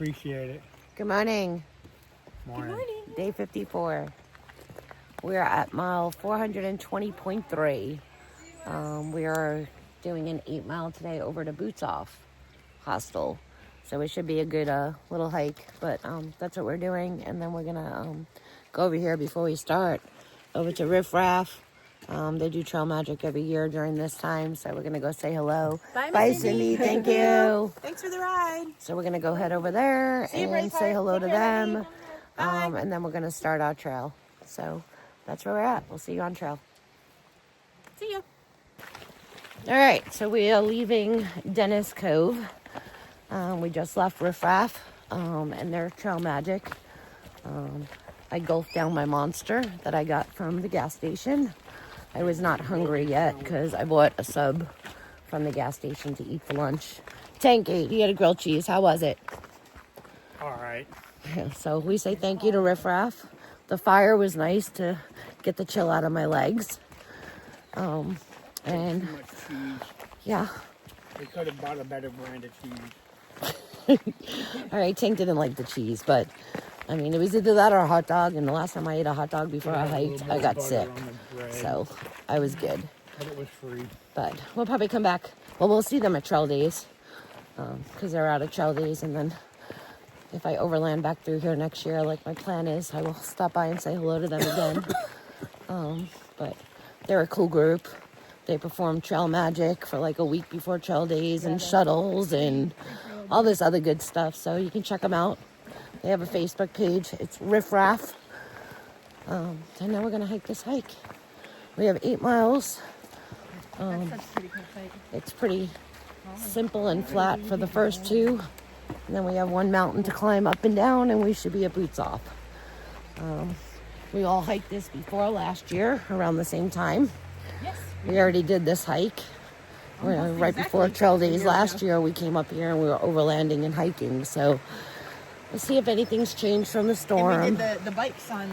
Appreciate it. Good morning. Morning. Good morning. Day 54. We're at mile 420.3. We are doing an 8 mile today over to Off Hostel. So it should be a good little hike, but that's what we're doing. And then we're gonna go over here before we start, over to Riff Raff. They do trail magic every year during this time, so we're gonna go say hello. Bye, Cindy. Thank you. Thanks for the ride. So we're gonna go head over there and say hello to them. And then we're gonna start our trail. So that's where we're at. We'll see you on trail. See ya. All right, so we are leaving Dennis Cove. We just left Riff Raff and their trail magic. I gulped down my monster that I got from the gas station. I was not hungry yet because I bought a sub from the gas station to eat for lunch. Tank ate. He had a grilled cheese. How was it? All right. So we say thank you to Riff Raff. The fire was nice to get the chill out of my legs. And Too much cheese. yeah. They could have bought a better brand of cheese. All right, Tank didn't like the cheese, but I mean, it was either that or a hot dog. And the last time I ate a hot dog before I hiked, I got sick. So I was good. But it was free. But we'll probably come back. Well, we'll see them at trail days because they're out of trail days. And then if I overland back through here next year, like my plan is, I will stop by and say hello to them again. But they're a cool group. They perform trail magic for like a week before trail days and shuttles and all this other good stuff. So you can check them out. They have a Facebook page. It's Riff Raff. And now we're going to hike this hike. We have 8 miles. It's pretty simple and flat for the first 2. And then we have 1 mountain to climb up and down, and we should be at Boots Off. We all hiked this before last year around the same time. Yes. We already did this hike. Right before trail days last year, we came up here and we were overlanding and hiking. So we'll see if anything's changed from the storm. And we did the bikes on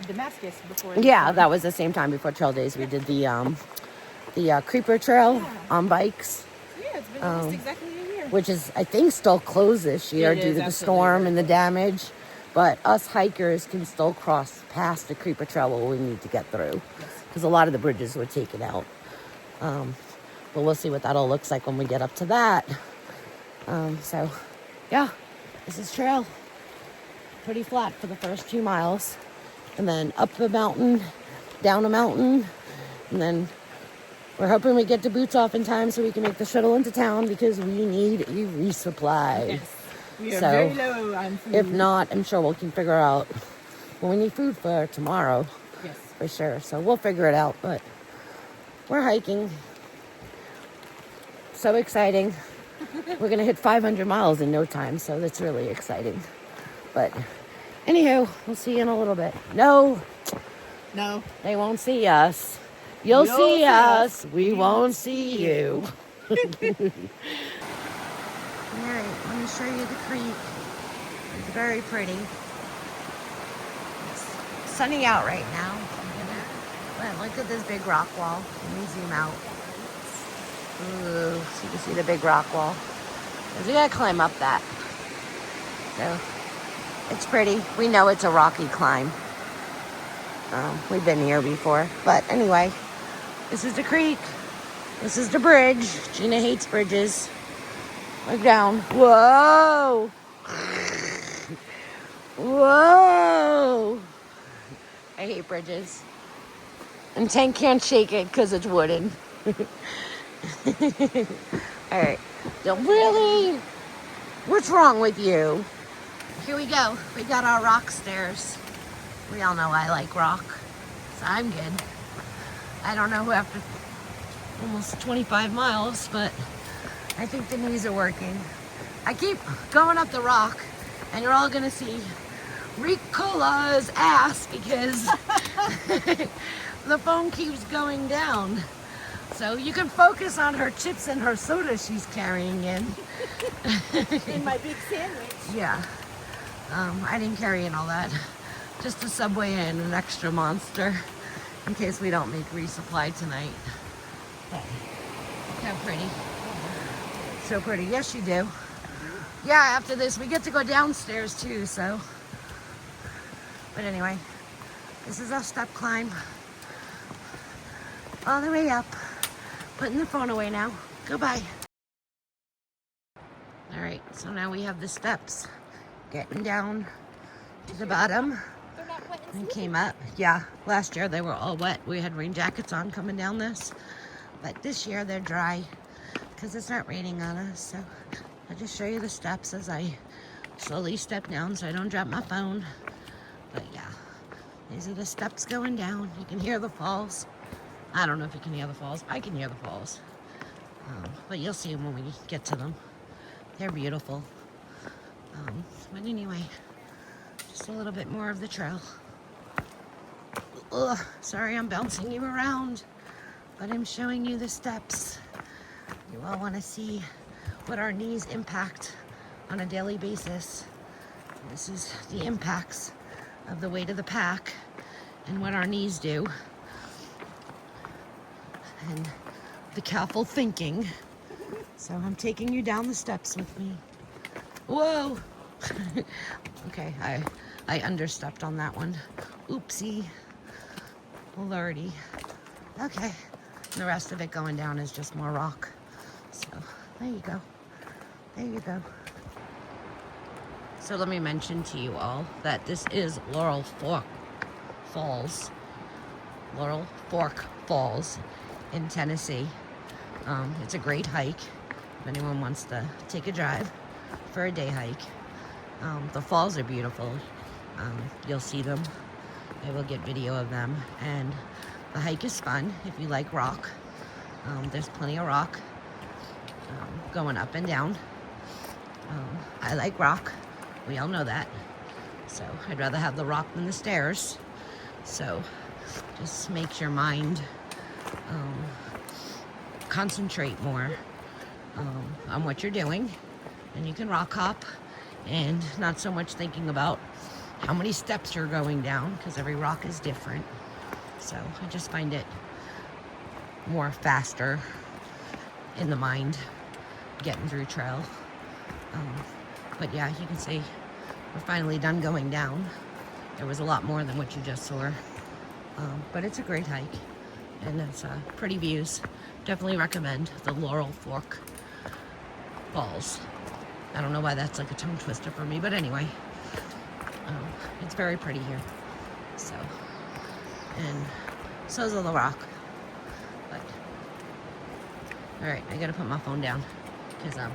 Damascus before. Yeah, that was the same time before trail days. We did the creeper trail on bikes. Yeah, it's been almost exactly a year. Which is, I think, still closed this year due to the storm and the damage. But us hikers can still cross past the creeper trail where we need to get through. Because a lot of the bridges were taken out. But we'll see what that all looks like when we get up to that. So, yeah, this is trail. Pretty flat for the first 2 miles. And then up a mountain, down a mountain. And then we're hoping we get to Boots Off in time so we can make the shuttle into town because we need a resupply. Yes. We are very low on food. If not, I'm sure we can figure out. Well, we need food for tomorrow. Yes. For sure. So we'll figure it out. But we're hiking. So exciting. We're going to hit 500 miles in no time. So that's really exciting. But anywho, we'll see you in a little bit. No, they won't see us. You'll see us. We won't see you. All right, let me show you the creek. It's very pretty. It's sunny out right now. But look at this big rock wall. Let me zoom out. Ooh, so you can see the big rock wall. We gotta climb up that. So it's pretty. We know it's a rocky climb. We've been here before. But anyway, this is the creek. This is the bridge. Gina hates bridges. Look down. Whoa! Whoa! I hate bridges. And Tank can't shake it because it's wooden. All right. So really? What's wrong with you? Here we go. We got our rock stairs. We all know I like rock. So I'm good. I don't know after almost 25 miles, but I think the knees are working. I keep going up the rock, and you're all gonna see Ricola's ass because the phone keeps going down. So you can focus on her chips and her soda she's carrying in. In my big sandwich. Yeah. I didn't carry in all that. Just a Subway and an extra monster in case we don't make resupply tonight. But look how pretty. So pretty. Yes, you do. Yeah, after this, we get to go downstairs too, so. But anyway, this is our step climb. All the way up. Putting the phone away now. Goodbye. All right, so now we have the steps. Getting down to the bottom. They're not wet and And came up. Yeah, last year they were all wet. We had rain jackets on coming down this. But this year they're dry because it's not raining on us. So I'll just show you the steps as I slowly step down so I don't drop my phone. But yeah, these are the steps going down. You can hear the falls. I don't know if you can hear the falls. I can hear the falls. But you'll see them when we get to them. They're beautiful. But anyway, just a little bit more of the trail. Ugh, sorry I'm bouncing you around, but I'm showing you the steps. You all want to see what our knees impact on a daily basis. This is the impacts of the weight of the pack and what our knees do. And the careful thinking. So I'm taking you down the steps with me. Whoa! Okay, I understepped on that one. Oopsie. Lordy. Okay. The rest of it going down is just more rock. So there you go. There you go. So let me mention to you all that this is Laurel Fork Falls. Laurel Fork Falls in Tennessee. It's a great hike if anyone wants to take a drive for a day hike. The falls are beautiful. You'll see them. I will get video of them. And the hike is fun if you like rock. There's plenty of rock going up and down. I like rock. We all know that. So I'd rather have the rock than the stairs. So just makes your mind concentrate more on what you're doing, and you can rock hop and not so much thinking about how many steps you're going down because every rock is different. So I just find it more faster in the mind getting through trail. But yeah, you can see we're finally done going down. There was a lot more than what you just saw, but it's a great hike and it's pretty views. Definitely recommend the Laurel Fork Falls. I don't know why that's like a tongue twister for me, but anyway, it's very pretty here. So, and so's the rock. But all right, I gotta put my phone down because I'm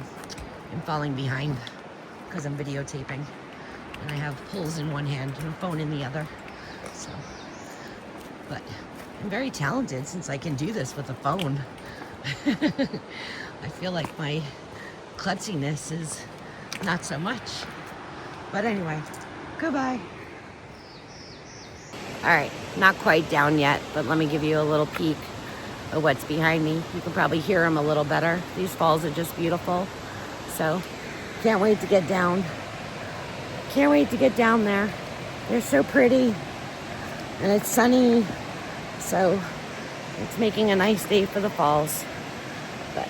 falling behind because I'm videotaping, and I have poles in one hand and a phone in the other. So, but I'm very talented since I can do this with a phone. I feel like my klutziness is not so much. But anyway, goodbye. All right, not quite down yet, but let me give you a little peek of what's behind me. You can probably hear them a little better. These falls are just beautiful. So, can't wait to get down. Can't wait to get down there. They're so pretty. And it's sunny. So, it's making a nice day for the falls. But,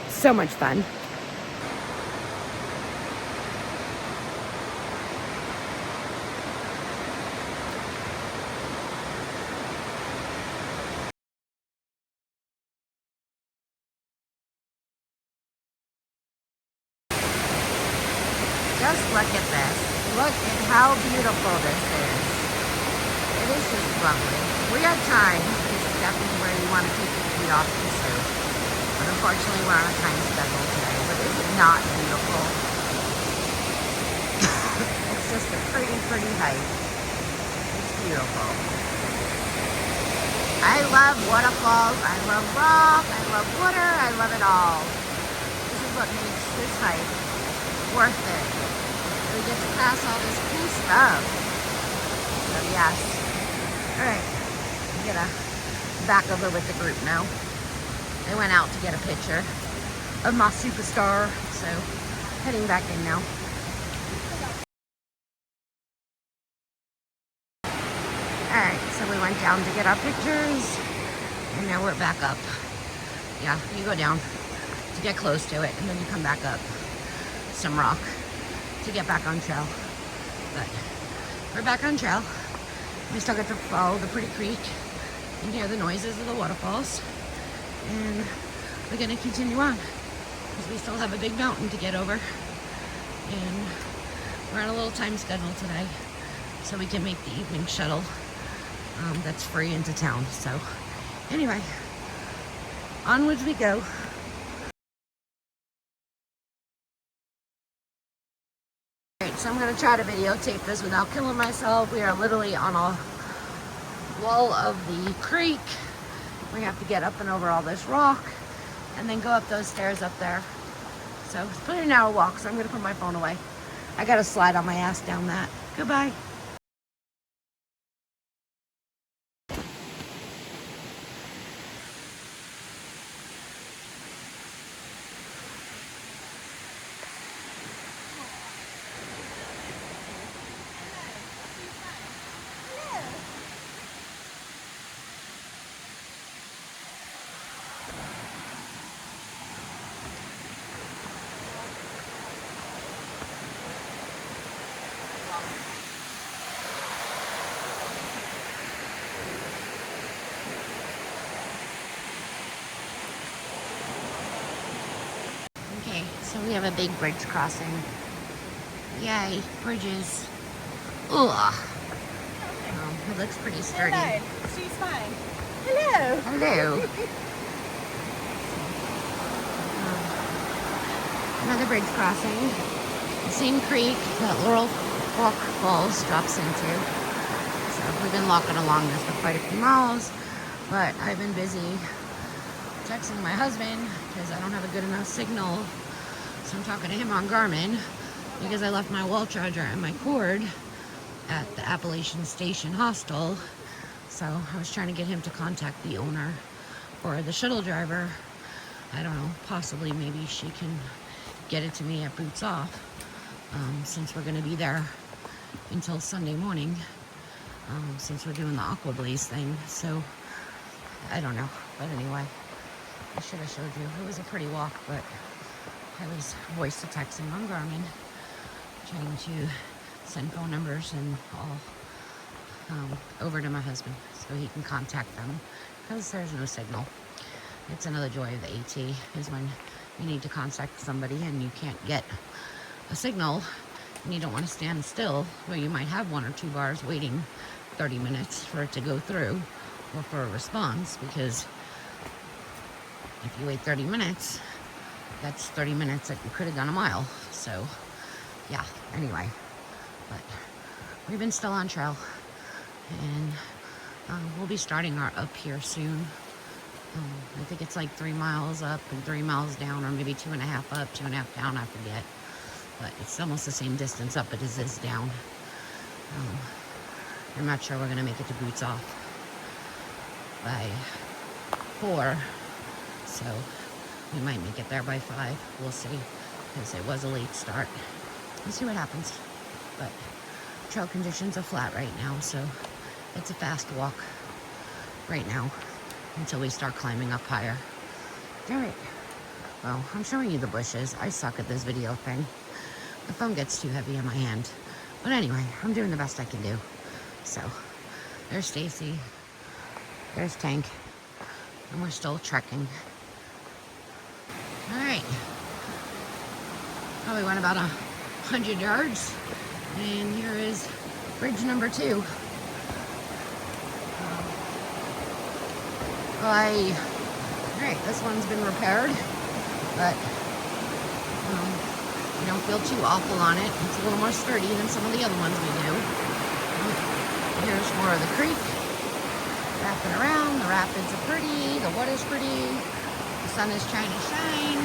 so much fun. Just look at this. Look at how beautiful this is. It is just lovely. We had time. This is definitely where you want to take your feet off the surf. But unfortunately, we're on a time schedule today. But is it not beautiful? It's just a pretty, pretty hike. It's beautiful. I love waterfalls. I love rock. I love water. I love it all. This is what makes this hike worth it. We get to pass all this cool stuff. So yes. Alright. I'm gonna back over with the group now. They went out to get a picture of my superstar. So heading back in now. Alright, so we went down to get our pictures. And now we're back up. Yeah, you go down to get close to it and then you come back up. some rock to get back on trail. But we're back on trail. We still get to follow the pretty creek and hear the noises of the waterfalls. And we're gonna continue on because we still have a big mountain to get over. And we're on a little time schedule today so we can make the evening shuttle that's free into town. So anyway, onwards we go. Alright, so I'm going to try to videotape this without killing myself. We are literally on a wall of the creek. We have to get up and over all this rock and then go up those stairs up there. So it's a pretty narrow walk, so I'm going to put my phone away. I got to slide on my ass down that. Goodbye. So we have a big bridge crossing. Yay, bridges. Ugh. It looks pretty sturdy. Hello. She's fine. Hello. Hello. Another bridge crossing. The same creek that Laurel Walk Falls drops into. So we've been walking along this for quite a few miles, but I've been busy texting my husband because I don't have a good enough signal. So I'm talking to him on Garmin because I left my wall charger and my cord at the Appalachian Station Hostel. So I was trying to get him to contact the owner or the shuttle driver. I don't know, possibly maybe she can get it to me at Boots Off, since we're going to be there until Sunday morning, since we're doing the Aqua Blaze thing. So I don't know, but anyway, I should have showed you. It was a pretty walk, but I was voice to texting on Garmin, trying to send phone numbers and all over to my husband so he can contact them because there's no signal. It's another joy of the AT is when you need to contact somebody and you can't get a signal and you don't want to stand still where you might have 1 or 2 bars waiting 30 minutes for it to go through or for a response, because if you wait 30 minutes, that's 30 minutes that you could have done a mile. So yeah, anyway, but we've been still on trail and we'll be starting our up here soon. I think it's like 3 miles up and 3 miles down, or maybe 2.5 up, 2.5 down, I forget. But it's almost the same distance up as it is down. I'm not sure we're gonna make it to Boots Off by 4, so we might make it there by 5. We'll see, because it was a late start. We'll see what happens. But trail conditions are flat right now, so it's a fast walk right now until we start climbing up higher. All right. Well, I'm showing you the bushes. I suck at this video thing. The phone gets too heavy in my hand. But anyway, I'm doing the best I can do. So, there's Stacy. There's Tank. And we're still trekking. All right. Probably went about 100 yards. And here is bridge number 2. Alright, this one's been repaired, but you don't feel too awful on it. It's a little more sturdy than some of the other ones we do. Here's more of the creek, wrapping around. The rapids are pretty, the water's pretty, the sun is trying to shine,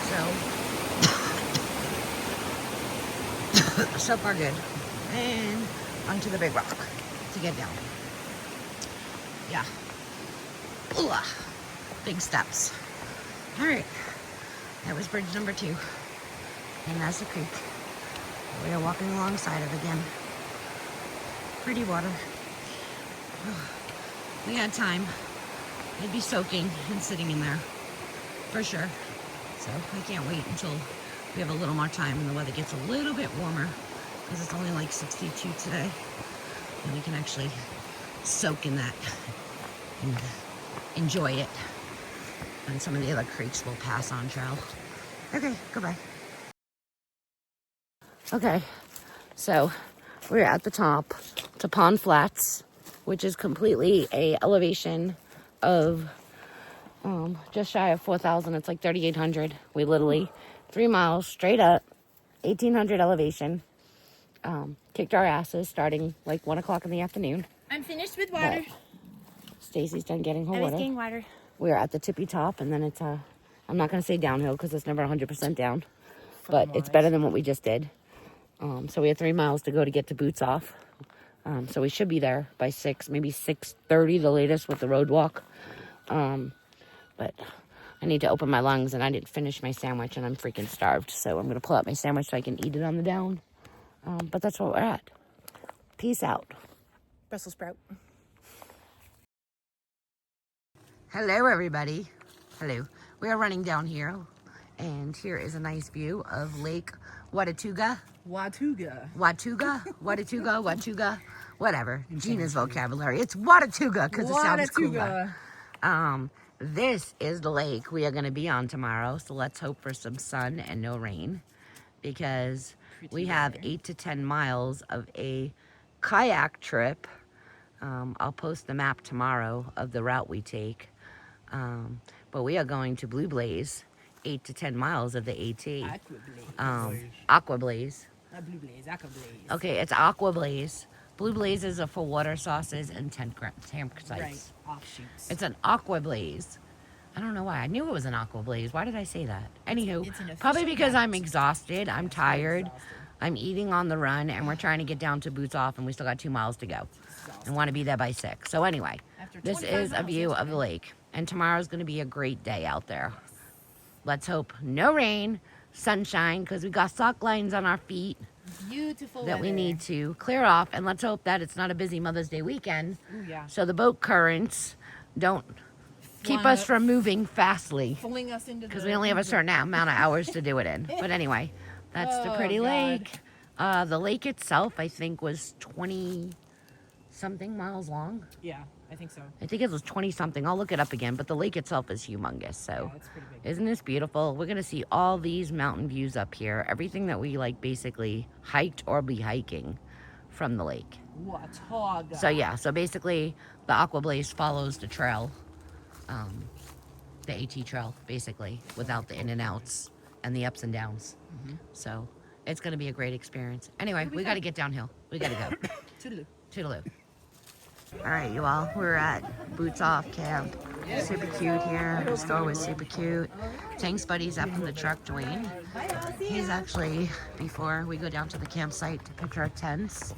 so so far good. And onto the big rock to get down. Yeah. Ooh, big steps. All right, that was bridge number 2, and that's the creek. We are walking alongside it again. Pretty water. We had time. I'd be soaking and sitting in there for sure. So I can't wait until we have a little more time and the weather gets a little bit warmer, because it's only like 62 today, and we can actually soak in that and enjoy it. And some of the other creeks will pass on trail. Okay, goodbye. Okay, so we're at the top to Pond Flats, which is completely a elevation of just shy of 4,000. It's like 3,800. We literally 3 miles straight up, 1,800 elevation. Kicked our asses starting like 1 o'clock in the afternoon. I'm finished with water. Stacy's done getting her I was water. getting water. We're at the tippy top, and then it's I'm not going to say downhill because it's never 100% down, but it's better than what we just did. So we have 3 miles to go to get to Boots Off. So we should be there by 6, maybe 6:30 the latest with the road walk. But I need to open my lungs, and I didn't finish my sandwich, and I'm freaking starved. So I'm going to pull out my sandwich so I can eat it on the down. But that's where we're at. Peace out. Brussels sprout. Hello, everybody. Hello. We are running down here, and here is a nice view of Lake Watuga. Watuga. Watuga. Whatever. Gina's vocabulary. It's Watuga because it sounds cooler. This is the lake we are going to be on tomorrow, so let's hope for some sun and no rain, because we have 8 to 10 miles of a kayak trip. I'll post the map tomorrow of the route we take. But we are going to Blue Blaze, 8 to 10 miles of the AT. Aqua Blaze. Blue Blaze, Aqua Blaze. Okay, it's Aqua Blaze. Blue Blazes are for water sauces and campsites. Right, offshoots. It's an Aqua Blaze. I don't know why. I knew it was an Aqua Blaze. Why did I say that? Anywho, probably because I'm exhausted. I'm tired. I'm eating on the run, and we're trying to get down to Boots Off, and we still got 2 miles to go. And want to be there by 6. So anyway, this is a view of the lake. And tomorrow's going to be a great day out there. Let's hope no rain, sunshine, because we got sock lines on our feet. Beautiful that weather. We need to clear off, and let's hope that it's not a busy Mother's Day weekend. Ooh, yeah. So the boat currents don't keep us from moving fastly, because we only have a certain amount of hours to do it in. But anyway, that's the pretty lake. The lake itself, I think, was 20-something miles long. Yeah, I think so. I think it was 20-something. I'll look it up again, but the lake itself is humongous. So yeah, it's pretty big. Isn't this beautiful? We're going to see all these mountain views up here. Everything that we like basically hiked or be hiking from the lake. Watuga. So yeah, so basically the Aqua Blaze follows the trail, the AT trail, basically, without the in and outs and the ups and downs. So it's going to be a great experience. Anyway, we got to get downhill. We got to go. Toodaloo. Toodaloo. All right, you all, we're at Boots Off Camp. Super cute here. The store was super cute. Tank's buddy's up in the truck, Duane. He's actually, before we go down to the campsite to pitch our tents,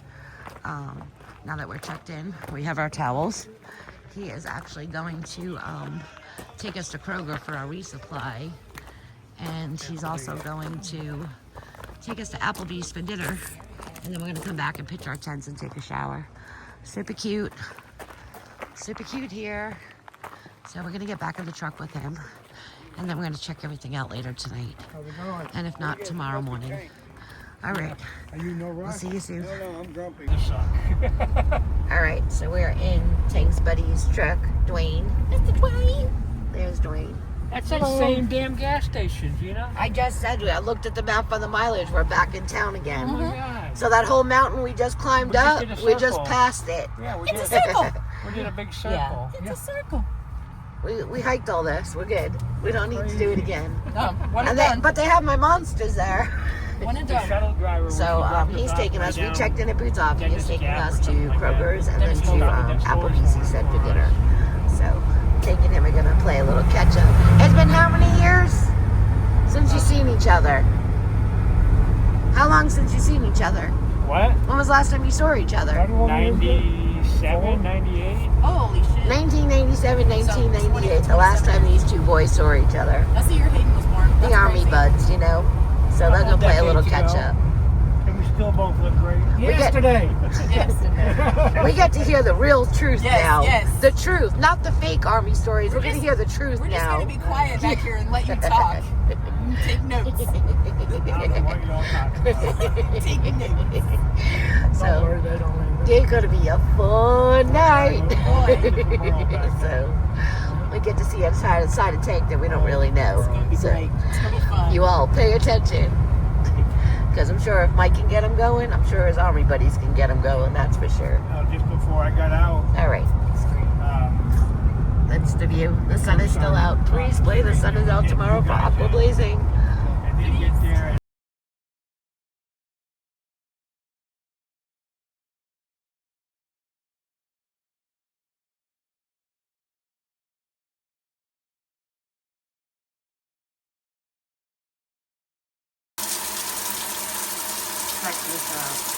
now that we're checked in, we have our towels. He is actually going to take us to Kroger for our resupply. And he's also going to take us to Applebee's for dinner. And then we're going to come back and pitch our tents and take a shower. Super cute here. So we're gonna get back in the truck with him, and then we're gonna check everything out later tonight, and if not, tomorrow morning. All right, we'll see you soon. No, I'm grumpy. All right, so we're in Tank's buddy's truck. Duane. Mr. Duane. There's Duane. That's the same damn gas station, you know? I just said, I looked at the map on the mileage. We're back in town again. Oh my God. So that whole mountain we just climbed up, we just passed it. Yeah, It's a circle. We did a big circle. Yeah. It's a circle. We hiked all this. We're good. We don't need to do it again. One But they have my monsters there. One and The done. shuttle driver. So he's taking us. We checked in at Boots Off. He's taking us to Kroger's and then to Applebee's, he said, for dinner. So taking him, we're gonna play a little catch up. It's been how many years since you've seen each other? How long since you've seen each other? What? When was the last time you saw each other? 97, 98. Holy shit. 1997, 1998. The last time these two boys saw each other. That's the year Hayden was born. The army buds, you know. So they're gonna play a little catch up. And we still both look great. Yesterday. We get to hear the real truth now. Yes. The truth, not the fake army stories. We're going to hear the truth We're now. just going to be quiet back here and let you talk. Take notes. I don't know what you're all talking about. Taking notes. Don't worry, they don't leave. It's gonna be a fun night. Boy. So we get to see a side of tank that we don't really know. It's gonna be So great. It's gonna be fun. you all pay attention. Because I'm sure if Mike can get them going, I'm sure his army buddies can get them going, that's for sure. Just before I got out, All right, that's the view. The sun is still out. Please play. The sun is out tomorrow for Aqua Blazing. and then get there. Check this out.